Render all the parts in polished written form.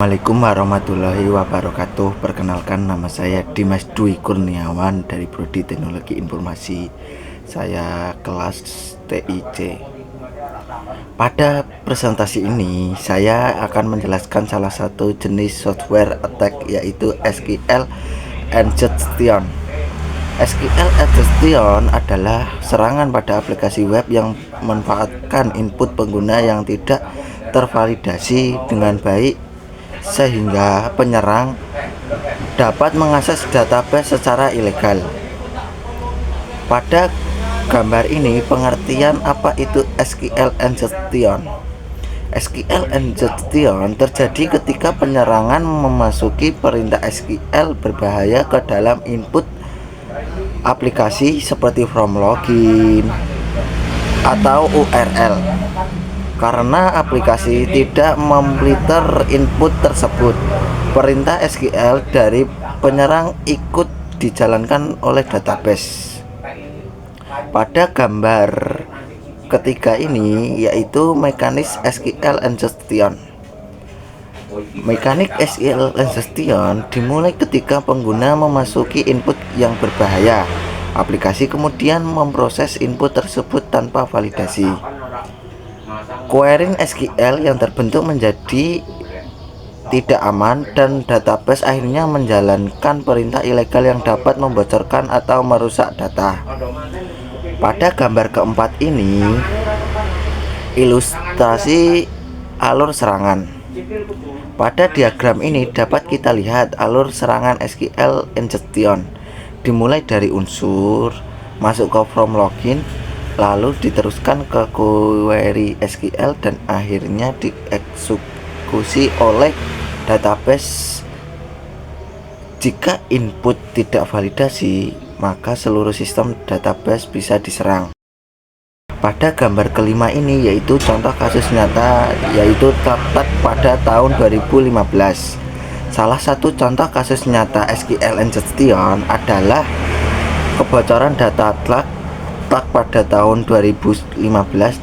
Assalamualaikum warahmatullahi wabarakatuh. Perkenalkan, nama saya Dimas Dwi Kurniawan dari Prodi Teknologi Informasi. Saya kelas TIC. Pada presentasi ini saya akan menjelaskan salah satu jenis software attack, yaitu SQL injection. SQL injection adalah serangan pada aplikasi web yang memanfaatkan input pengguna yang tidak tervalidasi dengan baik, sehingga penyerang dapat mengakses database secara ilegal. Pada gambar ini pengertian apa itu SQL injection. SQL injection terjadi ketika penyerangan memasuki perintah SQL berbahaya ke dalam input aplikasi seperti from login atau URL. Karena aplikasi tidak memfilter input tersebut, perintah SQL dari penyerang ikut dijalankan oleh database. Pada gambar ketiga ini yaitu mekanis SQL injection. Mekanik SQL injection dimulai ketika pengguna memasuki input yang berbahaya. Aplikasi kemudian memproses input tersebut tanpa validasi. Query SQL yang terbentuk menjadi tidak aman dan database akhirnya menjalankan perintah ilegal yang dapat membocorkan atau merusak data. Pada gambar keempat ini ilustrasi alur serangan. Pada diagram ini dapat kita lihat alur serangan SQL injection dimulai dari unsur masuk ke from login, lalu diteruskan ke query SQL dan akhirnya dieksekusi oleh database. Jika input tidak validasi, maka seluruh sistem database bisa diserang. Pada gambar kelima ini yaitu contoh kasus nyata, yaitu terdapat pada tahun 2015. Salah satu contoh kasus nyata SQL injection adalah kebocoran data Slack pada tahun 2015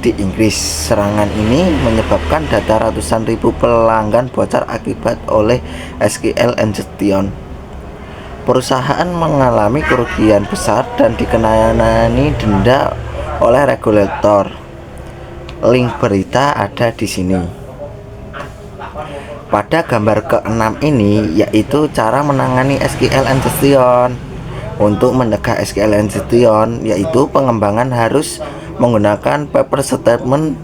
di Inggris. Serangan ini menyebabkan data ratusan ribu pelanggan bocor akibat oleh SQL injection. Perusahaan mengalami kerugian besar dan dikenai denda oleh regulator. Link berita ada di sini. Pada gambar keenam ini yaitu cara menangani SQL injection. Untuk mencegah SQL injection, yaitu pengembangan harus menggunakan paper statement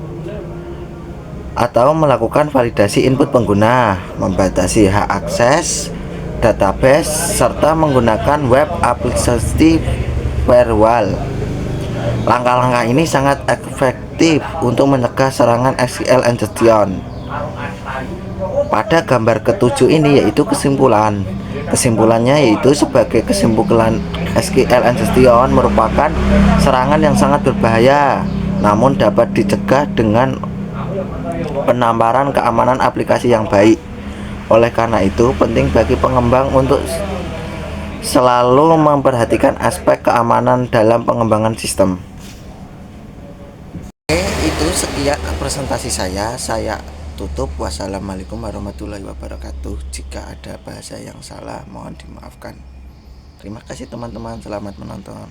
atau melakukan validasi input pengguna, membatasi hak akses database, serta menggunakan web application firewall. Langkah-langkah ini sangat efektif untuk mencegah serangan SQL injection. Pada gambar ketujuh ini yaitu kesimpulan. Kesimpulannya yaitu sebagai kesimpulan, SQL injection merupakan serangan yang sangat berbahaya, namun dapat dicegah dengan penamparan keamanan aplikasi yang baik. Oleh karena itu, penting bagi pengembang untuk selalu memperhatikan aspek keamanan dalam pengembangan sistem. Oke, itu sekian presentasi saya tutup. Wassalamualaikum warahmatullahi wabarakatuh. Jika ada bahasa yang salah mohon dimaafkan. Terima kasih teman-teman, selamat menonton.